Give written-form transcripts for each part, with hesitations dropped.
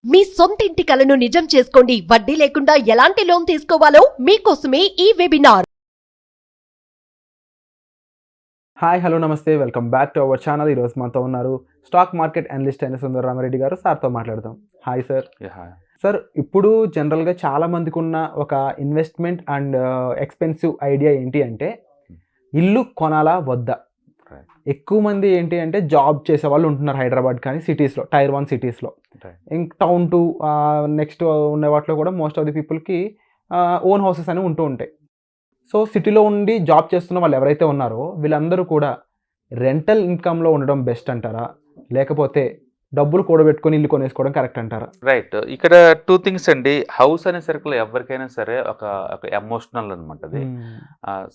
మీ సొంత ఇంటి కలను నిజం చేసుకోండి. వడ్డీ లేకుండా ఎలాంటి లోన్ తీసుకోవాలో మీకోసమే ఈ వెబినార్. హాయ్ హలో నమస్తే, welcome back to our channel. ఈరోజు మనతో ఉన్నారు స్టాక్ మార్కెట్ అనలిస్ట్ అయిన సుందర రామరెడ్డి గారు. సార్తో మాట్లాడదాం. Hi sir. సార్, ఇప్పుడు జనరల్గా చాలా మందికి ఉన్న ఒక ఇన్వెస్ట్మెంట్ అండ్ ఎక్స్పెన్సివ్ ఐడియా ఏంటి అంటే ఇల్లు కొనాలా వద్దా. ఎక్కువ మంది ఏంటి అంటే జాబ్ చేసే వాళ్ళు ఉంటున్నారు హైదరాబాద్ కానీ సిటీస్లో, టైర్ 1 సిటీస్లో. ఇంక టౌన్ టు నెక్స్ట్ ఉండే వాటిలో కూడా మోస్ట్ ఆఫ్ ది పీపుల్కి ఓన్ హౌసెస్ అనేవి ఉంటూ ఉంటాయి. సో సిటీలో ఉండి జాబ్ చేస్తున్న వాళ్ళు ఎవరైతే ఉన్నారో వీళ్ళందరూ కూడా రెంటల్ ఇన్కమ్లో ఉండడం బెస్ట్ అంటారా, లేకపోతే డబ్బులు కూడబెట్టుకొని ఇల్లు కొనేసుకోవడం కరెక్ట్ అంటారా? రైట్. ఇక్కడ 2 థింగ్స్ అండి. హౌస్ అనే సర్కిల్ ఎవరికైనా సరే ఒక ఎమోషనల్ అనమాట. అది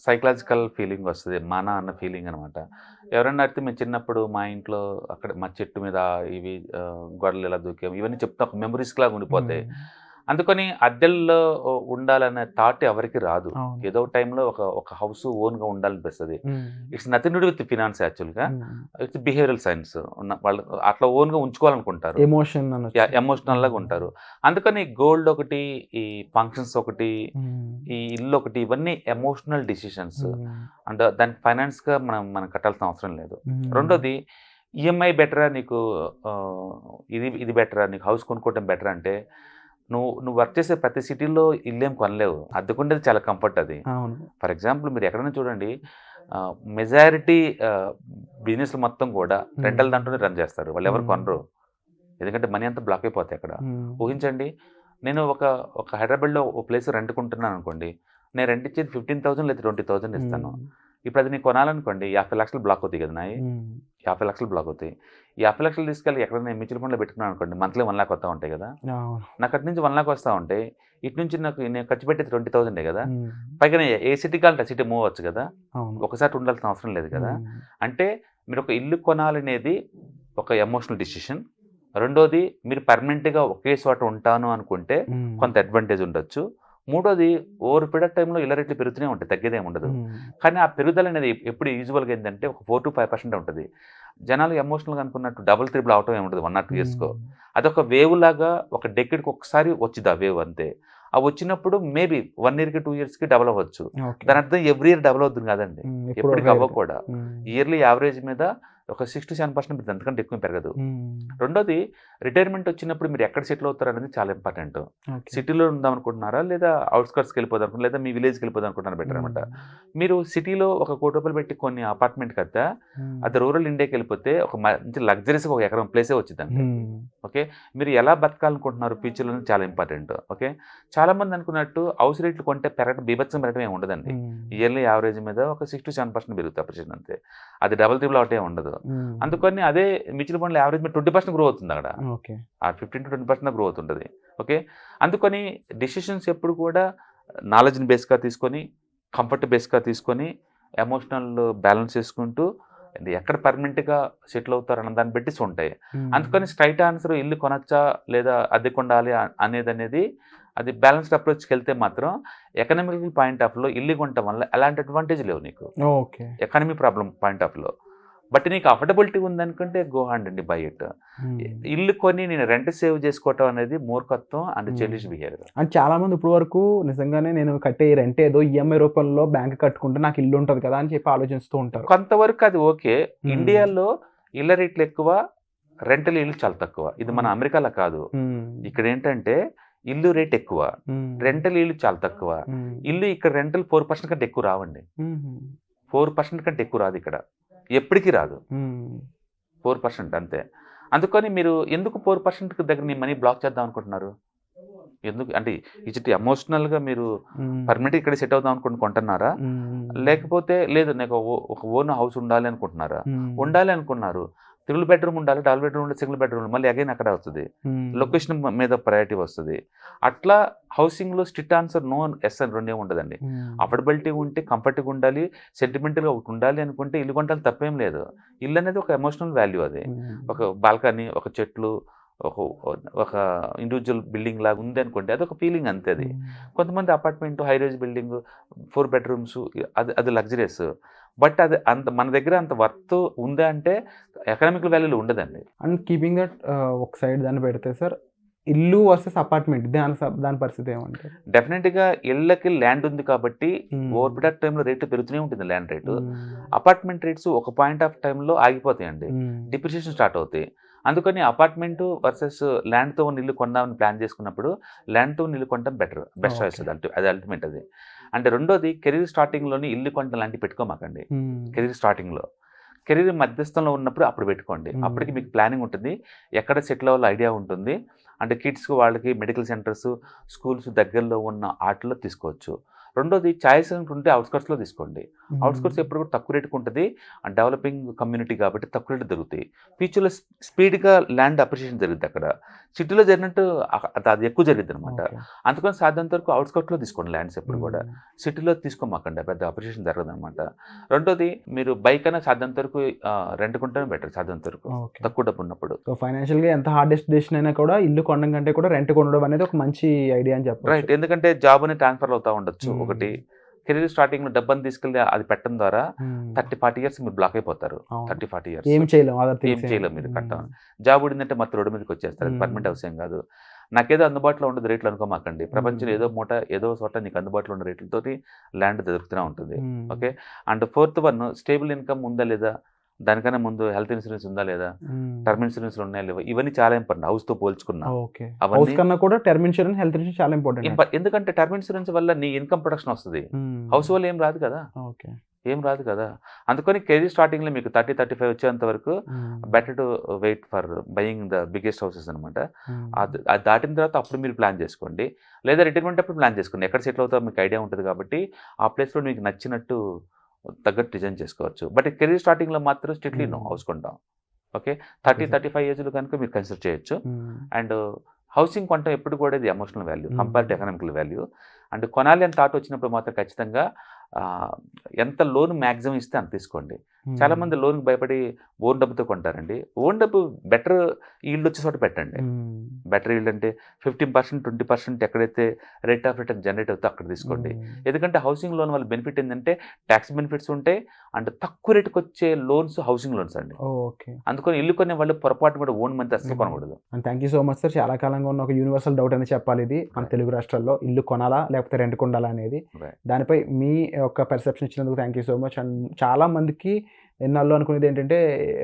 సైకలాజికల్ ఫీలింగ్ వస్తుంది, మన అన్న ఫీలింగ్ అనమాట. ఎవరన్నా అడిగితే మేము చిన్నప్పుడు మా ఇంట్లో అక్కడ మా చెట్టు మీద ఇవి గొడవలు ఇలా దూకాం, ఇవన్నీ చెప్తా ఒక మెమరీస్ లాగా ఉండిపోతాయి. అందుకని అద్దెల్లో ఉండాలనే థాట్ ఎవరికి రాదు. ఏదో టైంలో ఒక హౌస్ ఓన్గా ఉండాలనిపిస్తుంది. It's nothing to do with finance, యాక్చువల్గా ఇట్స్ బిహేవియరల్ సైన్స్. వాళ్ళు అట్లా ఓన్గా ఉంచుకోవాలనుకుంటారు, ఎమోషనల్ లాగా ఉంటారు. అందుకని గోల్డ్ ఒకటి, ఈ ఫంక్షన్స్ ఒకటి, ఈ ఇల్లు ఒకటి, ఇవన్నీ ఎమోషనల్ డిసిషన్స్. అండ్ దానికి ఫైనాన్స్గా మనం కట్టాల్సిన అవసరం లేదు. రెండోది, ఈఎంఐ బెటరా నీకు, ఇది బెటరా నీకు, హౌస్ కొనుక్కోవటం బెటరా అంటే నువ్వు వర్క్ చేసే ప్రతి సిటీలో ఇల్లేం కొనలేవు. అద్దెకుండేది చాలా కంఫర్ట్ అది. ఫర్ ఎగ్జాంపుల్ మీరు ఎక్కడైనా చూడండి, మెజారిటీ బిజినెస్లు మొత్తం కూడా రెంటల్ దాంట్లోనే రన్ చేస్తారు. వాళ్ళు ఎవరు కొనరు, ఎందుకంటే మనీ అంతా బ్లాక్ అయిపోతాయి అక్కడ. ఊహించండి, నేను ఒక హైదరాబాద్లో ఒక ప్లేస్ రెంట్ కొంటున్నాను అనుకోండి, నేను రెంట్ ఇచ్చేది 15,000 లేదా 20,000 ఇస్తాను. ఇప్పుడు అది నేను కొనాలనుకోండి 50 లక్షలు బ్లాక్ అవుతాయి కదా నాయి. 50 లక్షలు బ్లాక్ అవుతాయి. ఈ 50 లక్షలు తీసుకెళ్ళి ఎక్కడైనా మ్యూచువల్ ఫండ్లో పెట్టుకున్నాను అనుకోండి, మంత్లీ 1 లాక్ వస్తూ ఉంటాయి కదా. నాకు అటు నుంచి 1 లాక్ వస్తూ ఉంటాయి, ఇటు నుంచి నేను ఖర్చు పెట్టేది 20,000 కదా. పైగా నేను ఏ సిటీ కావాలంటే సిటీ మూవ్ అవ్వచ్చు కదా, ఒకసారి ఉండాల్సిన అవసరం లేదు కదా. అంటే మీరు ఒక ఇల్లు కొనాలనేది ఒక ఎమోషనల్ డిసిషన్. రెండోది, మీరు పర్మనెంట్గా ఒకే చోట ఉంటాను అనుకుంటే కొంత అడ్వాంటేజ్ ఉండొచ్చు. మూడోది, ఓవర్ పీరియడ్ టైంలో ఇళ్ళ రేట్లు పెరుగుతూనే ఉంటాయి, తగ్గేదేమి ఉండదు. కానీ ఆ పెరుగుదల అనేది ఎప్పుడు యూజువల్గా ఏంటంటే ఒక 4 to 5% ఉంటుంది. జనాలు ఎమోషనల్గా అనుకున్నట్టు డబుల్ త్రిబుల్ అవటం ఏమి ఉండదు 1 or 2 yearsకో. అదొక వేవ్ లాగా ఒక డెకెడ్కి ఒకసారి వచ్చింది ఆ వేవ్, అంతే. ఆ వచ్చినప్పుడు మేబీ 1 yearకి 2 yearsకి డబుల్ అవ్వచ్చు. దాని అర్థం ఎవ్రీ ఇయర్ డబుల్ అవుతుంది కాదండి, ఎప్పటికీ అవ్వకూడదు. ఇయర్లీ యావరేజ్ మీద ఒక 6 to 7% పెరుగుతుంది, అంతకంటే ఎక్కువ పెరగదు. రెండోది, రిటైర్మెంట్ వచ్చినప్పుడు మీరు ఎక్కడ సెటిల్ అవుతారు అనేది చాలా ఇంపార్టెంట్. సిటీలో ఉందాం అనుకుంటున్నారా, లేదా అవుట్స్కర్ట్స్కి వెళ్ళిపోదాం అనుకుంటున్నారా, లేదా మీ విలేజ్కి వెళ్ళిపోదాం అనుకుంటున్నారా, బెటర్ అనమాట. మీరు సిటీలో ఒక ₹1,00,00,000 పెట్టి కొన్ని అపార్ట్మెంట్ కదా, అది రూరల్ ఇండియాకి వెళ్ళిపోతే ఒక మంచి లగ్జరీస్గా 1 ఎకరం ప్లేసే వచ్చిందండి. ఓకే, మీరు ఎలా బతకాలనుకుంటున్నారు ఫ్యూచర్లో అనేది చాలా ఇంపార్టెంట్. ఓకే, చాలామంది అనుకున్నట్టు హౌస్ రేట్లు కొంటే బీభత్సం పెరగడం ఏమి ఉండదండి. ఇయర్లీ యావరేజ్ మీద ఒక 6 to 7% పెరుగుతుంది అప్రిషియేషన్, అంతే. అది డబుల్ త్రిబుల్ అవటే ఉండదు. అందుకని అదే మ్యూచువల్ ఫండ్లో యావరేజ్ మీద 20% గ్రో అవుతుంది అక్కడ. ఆ 15 to 20% గ్రో అవుతుంటుంది. ఓకే, అందుకని డిసిషన్స్ ఎప్పుడు కూడా నాలెడ్జ్ని బేస్గా తీసుకొని, కంఫర్ట్ బేస్గా తీసుకొని, ఎమోషనల్ బ్యాలెన్స్ చేసుకుంటూ ఎక్కడ పర్మనెంట్గా సెటిల్ అవుతారు అన్న దాన్ని బట్టి ఉంటాయి. అందుకని స్ట్రైట్ ఆన్సర్ ఇల్లు కొనచ్చా లేదా అద్దె కొండాలి అనేది అది బ్యాలెన్స్డ్ అప్రోచ్కి వెళ్తే మాత్రం ఎకనామికల్ పాయింట్ ఆఫ్ లో ఇల్లు కొనటం వల్ల ఎలాంటి అడ్వాంటేజ్ లేవు నీకు, ఎకానమీ ప్రాబ్లం పాయింట్ ఆఫ్ లో. బట్ నీకు అఫోర్డబిలిటీ ఉందనుకుంటే గో హ్యాండ్ అండి, బై ఇట్. ఇల్లు కొని నేను రెంట్ సేవ్ చేసుకోవటం అనేది మూర్ఖత్వం అండ్ చెల్లిష్ బిహేవియర్. అండ్ చాలా మంది ఇప్పుడు వరకు నిజంగానే నేను కట్టే రెంట్ ఏదో ఈఎంఐ రూపంలో బ్యాంక్ కట్టుకుంటే నాకు ఇల్లు ఉంటుంది కదా అని చెప్పి ఆలోచిస్తూ ఉంటారు. కొంతవరకు అది ఓకే. ఇండియాలో ఇళ్ళ రేట్లు ఎక్కువ, రెంటల్ ఇల్లు చాలా తక్కువ. ఇది మన అమెరికాలో కాదు. ఇక్కడ ఏంటంటే ఇల్లు రేట్ ఎక్కువ, రెంటల్ ఇల్లు చాలా తక్కువ. ఇల్లు ఇక్కడ రెంటల్ 4% కంటే ఎక్కువ రావండి. 4% కంటే ఎక్కువ రాదు ఇక్కడ, ఎప్పటికీ రాదు. 4% అంతే. అందుకని మీరు ఎందుకు 4% దగ్గర మీ మనీ బ్లాక్ చేద్దాం అనుకుంటున్నారు? ఎందుకు అంటే ఇటు ఎమోషనల్గా మీరు పర్మనెంట్ ఇక్కడ సెట్ అవుదాం కొంటున్నారా, లేకపోతే లేదు నాకు ఒక ఓన్ హౌస్ ఉండాలి అనుకుంటున్నారా? ఉండాలి అనుకున్నారు, 3 bedroom ఉండాలి, 4 bedroom ఉండాలి, సింగిల్ బెడ్రూమ్, మళ్ళీ అగైన్ అక్కడే వస్తుంది, లొకేషన్ మీద ప్రయారిటీ వస్తుంది. అట్లా హౌసింగ్లో స్ట్రిక్ట్ ఆన్సర్ నో, ఎస్ అని రెండే ఉండదండి. అఫోర్డబిలిటీ ఉంటే కంఫర్ట్గా ఉండాలి, సెంటిమెంటల్గా ఒకటి ఉండాలి అనుకుంటే ఇల్లు కొంటాలి, తప్పేం లేదు. ఇల్లు అనేది ఒక ఎమోషనల్ వాల్యూ, అది ఒక బాల్కనీ, ఒక చెట్లు, ఒక ఇండివిజువల్ బిల్డింగ్ లాగా ఉంది అనుకోండి, అదొక ఫీలింగ్ అంతే. అది కొంతమంది apartment, high rise building, 4 bedrooms, అది లగ్జరియస్. బట్ అది అంత మన దగ్గర అంత వర్త్ ఉందా అంటే ఎకనామికల్ వాల్యూలో ఉండదండి. అండ్ కీపింగ్ దట్ ఒక సైడ్ దాన్ని పెడితే సార్, ఇల్లు వర్సెస్ అపార్ట్మెంట్ దాని పరిస్థితి ఏమంటారు? డెఫినెట్గా ఇళ్ళకి ల్యాండ్ ఉంది కాబట్టి ఓవర్ పీరియడ్ ఆఫ్ టైంలో రేటు పెరుగుతూనే ఉంటుంది ల్యాండ్ రేటు. అపార్ట్మెంట్ రేట్స్ ఒక పాయింట్ ఆఫ్ టైంలో ఆగిపోతాయండి, డిప్రిషియేషన్ స్టార్ట్ అవుతాయి. అందుకని అపార్ట్మెంట్ వర్సెస్ ల్యాండ్తో ఉన్న ఇల్లు కొందామని ప్లాన్ చేసుకున్నప్పుడు ల్యాండ్తో ఉన్న ఇల్లు కొనడం బెస్ట్ చాయిస్ అది అల్టిమేట్ అది. అంటే రెండోది కెరీర్ స్టార్టింగ్లోని ఇల్లు కొనడం లాంటివి పెట్టుకోమాకండి. కెరీర్ స్టార్టింగ్లో కెరీర్ మధ్యస్థంలో ఉన్నప్పుడు అప్పుడు పెట్టుకోండి. అప్పటికి మీకు ప్లానింగ్ ఉంటుంది, ఎక్కడ సెటిల్ అవ్వాలో ఐడియా ఉంటుంది. అంటే కిడ్స్కి వాళ్ళకి మెడికల్ సెంటర్స్ స్కూల్స్ దగ్గరలో ఉన్న ఆటల్లో తీసుకోవచ్చు. రెండోది చాయిస్ ఉంటే అవుట్స్కట్స్లో తీసుకోండి. అవుట్స్కట్స్ ఎప్పుడు కూడా తక్కువ రేటుకు ఉంటుంది, డెవలపింగ్ కమ్యూనిటీ కాబట్టి తక్కువ రేటు దొరుకుతాయి. ఫ్యూచర్లో స్పీడ్గా ల్యాండ్ అప్రిషియేషన్ జరుగుతుంది. అక్కడ సిటీలో జరిగినట్టు అది ఎక్కువ జరిగింది అనమాట. అందుకని సాధ్యంత వరకు అవుట్స్కట్స్లో తీసుకోండి ల్యాండ్స్ ఎప్పుడు కూడా. సిటీలో తీసుకోమాకండి, పెద్ద అప్రిషియేషన్ జరగదు అనమాట. రెండోది మీరు బైక్ అయినా సాధ్యంత వరకు రెంట్ కొంటేనే బెటర్, సాధ్యంత వరకు తక్కువ డబ్బు ఉన్నప్పుడు. సో ఫైనాన్షియల్గా ఎంత హార్డెస్ట్ డెసిషన్ అయినా కూడా ఇల్లు కొనడం కంటే కూడా రెంట్ కొనడం అనేది ఒక మంచి ఐడియా అని చెప్పారు. రైట్, ఎందుకంటే జాబ్ అనేది ట్రాన్స్ఫర్ అవుతూ ఉండొచ్చు. ఒకటి కెరీర్ స్టార్టింగ్ లో డబ్బుని తీసుకెళ్ళి అది పెట్టడం ద్వారా 30-40 ఇయర్స్ మీరు బ్లాక్ అయిపోతారు. 30-40 ఇయర్స్ ఏం చేయలేము మీరు కట్టాలి. జాబ్ ఊడిందంటే మొత్తం రోడ్డు మీదకి వచ్చేస్తారు. అది పర్మనెంట్ హౌస్ ఏం కాదు. నాకేదో అందుబాటులో ఉండదు రేట్లు అనుకోమాకండి. ప్రపంచంలో ఏదో చోట నీకు అందుబాటులో ఉన్న రేట్లతోటి ల్యాండ్ దొరుకుతూనే ఉంటుంది. Okay. And fourth one, stable income ఉందా లేదా, దానికన్నా ముందు హెల్త్ ఇన్సూరెన్స్ ఉందా లేదా, టర్మ్ ఇన్సూరెన్స్ ఉన్నాయా లేవా, ఇవన్నీ చాలా ఇంపార్టెంట్. హౌస్ తో పోల్చుకున్నా టర్మ్ ఇన్సూరెన్స్, హెల్త్ ఇన్సూరెన్స్ చాలా ఇంపార్టెంట్. ఎందుకంటే టర్మ్ ఇన్సూరెన్స్ వల్ల నీ ఇన్కమ్ ప్రొడక్షన్ వస్తుంది, హౌస్ వల్ల ఏం రాదు కదా. అందుకని కెరీర్ స్టార్టింగ్ లో మీకు 30-35 వచ్చేంత వరకు better to wait for buying the biggest houses అనమాట. అది దాటిన తర్వాత అప్పుడు మీరు ప్లాన్ చేసుకోండి, లేదా రిటైర్మెంట్ అప్పుడు ప్లాన్ చేసుకోండి. ఎక్కడ సెటిల్ అవుతారో మీకు ఐడియా ఉంటుంది కాబట్టి ఆ ప్లేస్లో మీకు నచ్చినట్టు తగ్గట్టు డిజైన్ చేసుకోవచ్చు. బట్ కెరీర్ స్టార్టింగ్లో మాత్రం స్ట్రిక్ట్లీ నో హౌస్ కొంటాం. ఓకే. 30-35 ఏజ్లో కనుక మీరు కన్సిడర్ చేయొచ్చు. అండ్ హౌసింగ్ కొంటాం ఎప్పుడు కూడా ఇది emotional value compare to economical value. And కొనాలి అని థాట్ వచ్చినప్పుడు మాత్రం ఖచ్చితంగా ఎంత లోన్ మ్యాక్సిమం ఇస్తే అంత తీసుకోండి. చాలా మంది లోన్కి భయపడి ఓన్ డబ్బుతో కొంటారండి. ఓన్ డబ్బు బెటర్ ఈల్డ్ వచ్చే చోట పెట్టండి. బెటర్ ఈల్డ్ అంటే 15%, 20% ఎక్కడైతే రేట్ ఆఫ్ రిటర్న్ జనరేట్ అవుతుందో అక్కడ తీసుకోండి. ఎందుకంటే హౌసింగ్ లోన్ వల్ల బెనిఫిట్ ఏంటంటే ట్యాక్స్ బెనిఫిట్స్ ఉంటాయి అండ్ తక్కువ రేటుకి వచ్చే లోన్స్ హౌసింగ్ లోన్స్ అండి. అందుకని ఇల్లు కొనే వాళ్ళు పొరపాటు కూడా ఓన్ మంత్ అసలు కొనకూడదు. Thank you so much sir. చాలా కాలంగా ఉన్న ఒక యూనివర్సల్ డౌట్ అని చెప్పాలి ఇది, మన తెలుగు రాష్ట్రాల్లో ఇల్లు కొనాలా లేకపోతే రెంట్ కొండాలా అనేది. దానిపై మీ యొక్క పర్సెప్షన్ ఇచ్చినందుకు thank you so much. And చాలా మందికి ఎన్నాళ్ళు అనుకునేది ఏంటంటే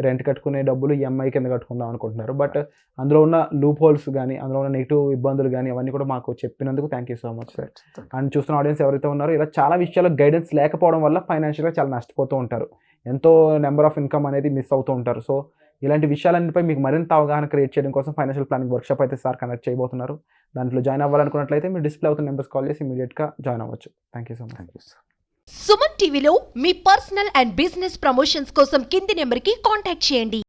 రెంట్ కట్టుకునే డబ్బులు ఈఎంఐ కింద కట్టుకుందాం అనుకుంటున్నారు. బట్ అందులో ఉన్న లూప్ హోల్స్ కానీ అందులో ఉన్న నెగిటివ్ ఇబ్బందులు కానీ అవన్నీ కూడా మాకు చెప్పినందుకు thank you so much sir. And చూస్తున్న ఆడియన్స్ ఎవరైతే ఉన్నారో ఇలా చాలా విషయాల్లో గైడెన్స్ లేకపోవడం వల్ల ఫైనాన్షియల్గా చాలా నష్టపోతూ ఉంటారు, ఎంతో నెంబర్ ఆఫ్ ఇన్కమ్ అనేది మిస్ అవుతూ ఉంటారు. సో ఇలాంటి విషయాలన్నిపై మీకు మరింత అవగాహన క్రియేట్ చేయడం కోసం ఫైనాన్షియల్ ప్లానింగ్ వర్క్షాప్ అయితే సార్ కండక్ట్ చేయబోతున్నారు. దాంట్లో జాయిన్ అవ్వాలనుకున్నట్లయితే మీరు డిస్ప్లే అవుతున్న నెంబర్స్ కాల్ చేసి ఇమీడియట్గా జాయిన్ అవ్వచ్చు. Thank you so much. Suman టీవీలో మీ పర్సనల్ అండ్ బిజినెస్ ప్రమోషన్స్ కోసం కింది నెంబర్కి కాంటాక్ట్ చేయండి.